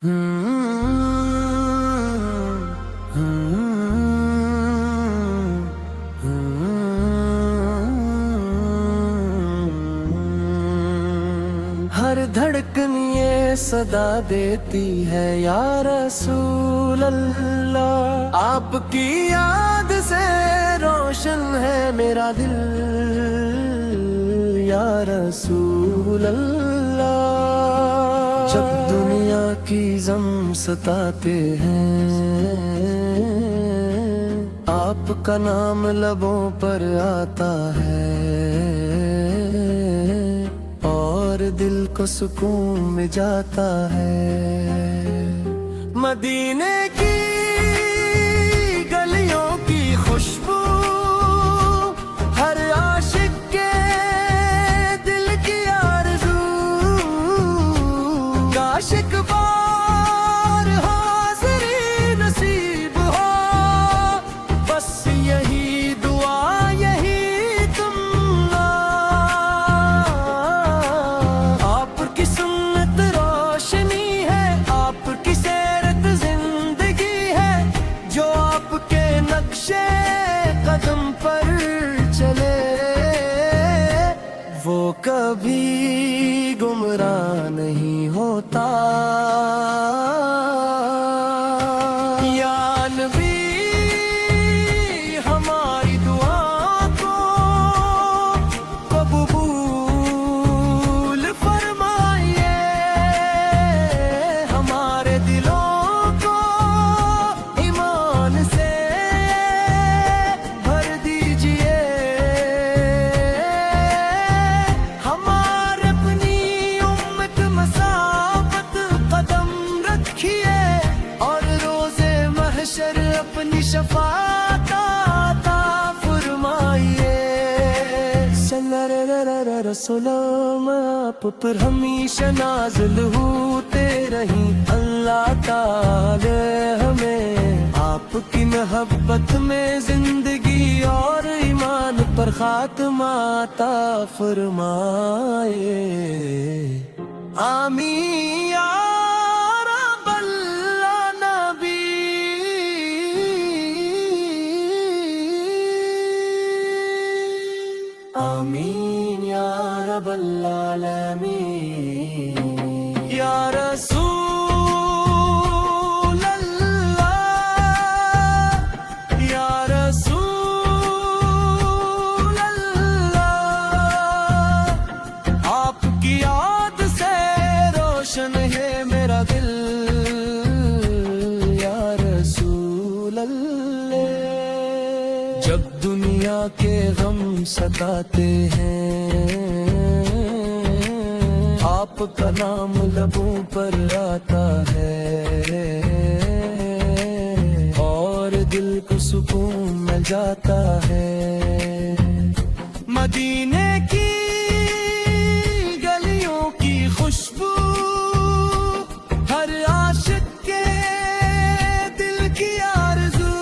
ہر دھڑکن یہ صدا دیتی ہے یا رسول اللہ، آپ کی یاد سے روشن ہے میرا دل یا رسول اللہ۔ جب دنیا کی غم ستاتے ہیں، آپ کا نام لبوں پر آتا ہے اور دل کو سکون میں جاتا ہے۔ مدینے کی گلیوں کی خوشبو ہر عاشق کے دل کی آرزو، کاش ایک بار حاضری نصیب ہو، بس یہی دعا یہی تمنا۔ آپ کی سنت روشنی ہے، آپ کی سیرت زندگی ہے، جو آپ کے نقشے قدم پر چلے وہ کبھی گمراہ نہیں ہوتا۔ یا نبی ہماری دعا کو قبول فرمائیے، ہمارے دلوں کو ایمان سے بھر دیجئے، ہمارے اپنی امت مسافت قدم رکھیے، اور روز محشر اپنی شفاعت عطا فرمائیے۔ سلام آپ پر ہمیشہ نازل ہوتے رہیں، اللہ تعالی ہمیں آپ کی محبت میں زندگی اور ایمان پر خاتمہ عطا فرمائے۔ آمین یا رب النبی۔ آمین یا رب العالمین۔ یا رسول اللہ، یا رسول اللہ، آپ کی یاد سے روشن ہے میرا دل یا رسول اللہ۔ جب دنیا کے غم ستاتے ہیں، آپ کا نام لبوں پر آتا ہے اور دل کو سکون مل جاتا ہے۔ مدینے کی گلیوں کی خوشبو ہر عاشق کے دل کی آرزو،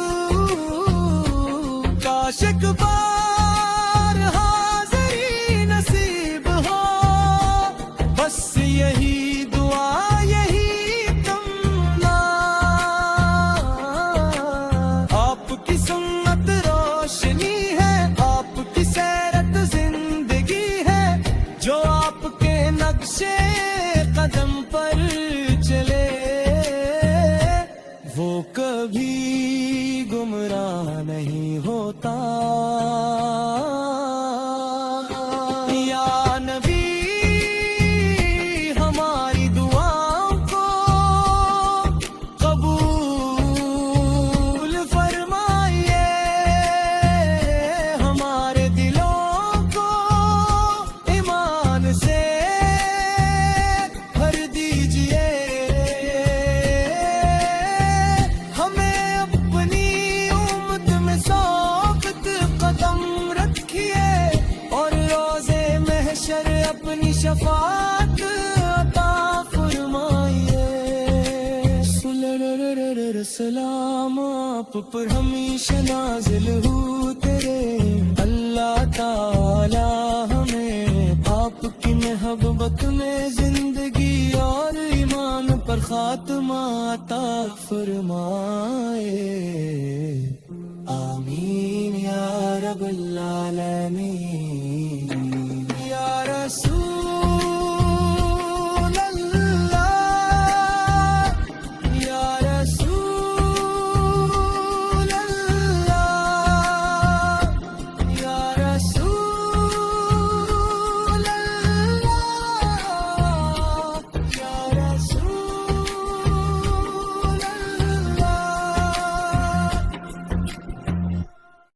کاش ایک بار حاضری نصیب ہو، بس یہی دعا یہی تمنا۔ آپ کی سنت روشنی ہے، آپ کی سیرت زندگی ہے، جو آپ کے نقشے قدم پر چلے وہ کبھی گمراہ نہیں ہوتا۔ یا نبی ہماری دعاؤں کو قبول فرمائیے، ہمارے دلوں کو ایمان سے بھر دیجئے، ہمیں اپنی امت میں ثابت قدم رکھیے، اور روز محشر اپنی شفاعت عطا فرمائیے۔ سلام آپ پر ہمیشہ نازل ہوتے رہے، اللہ تعالی ہمیں آپ کی محبت میں زندگی اور ایمان پر پر خاتمہ عطا فرمائے. آمین یا رب العالمین.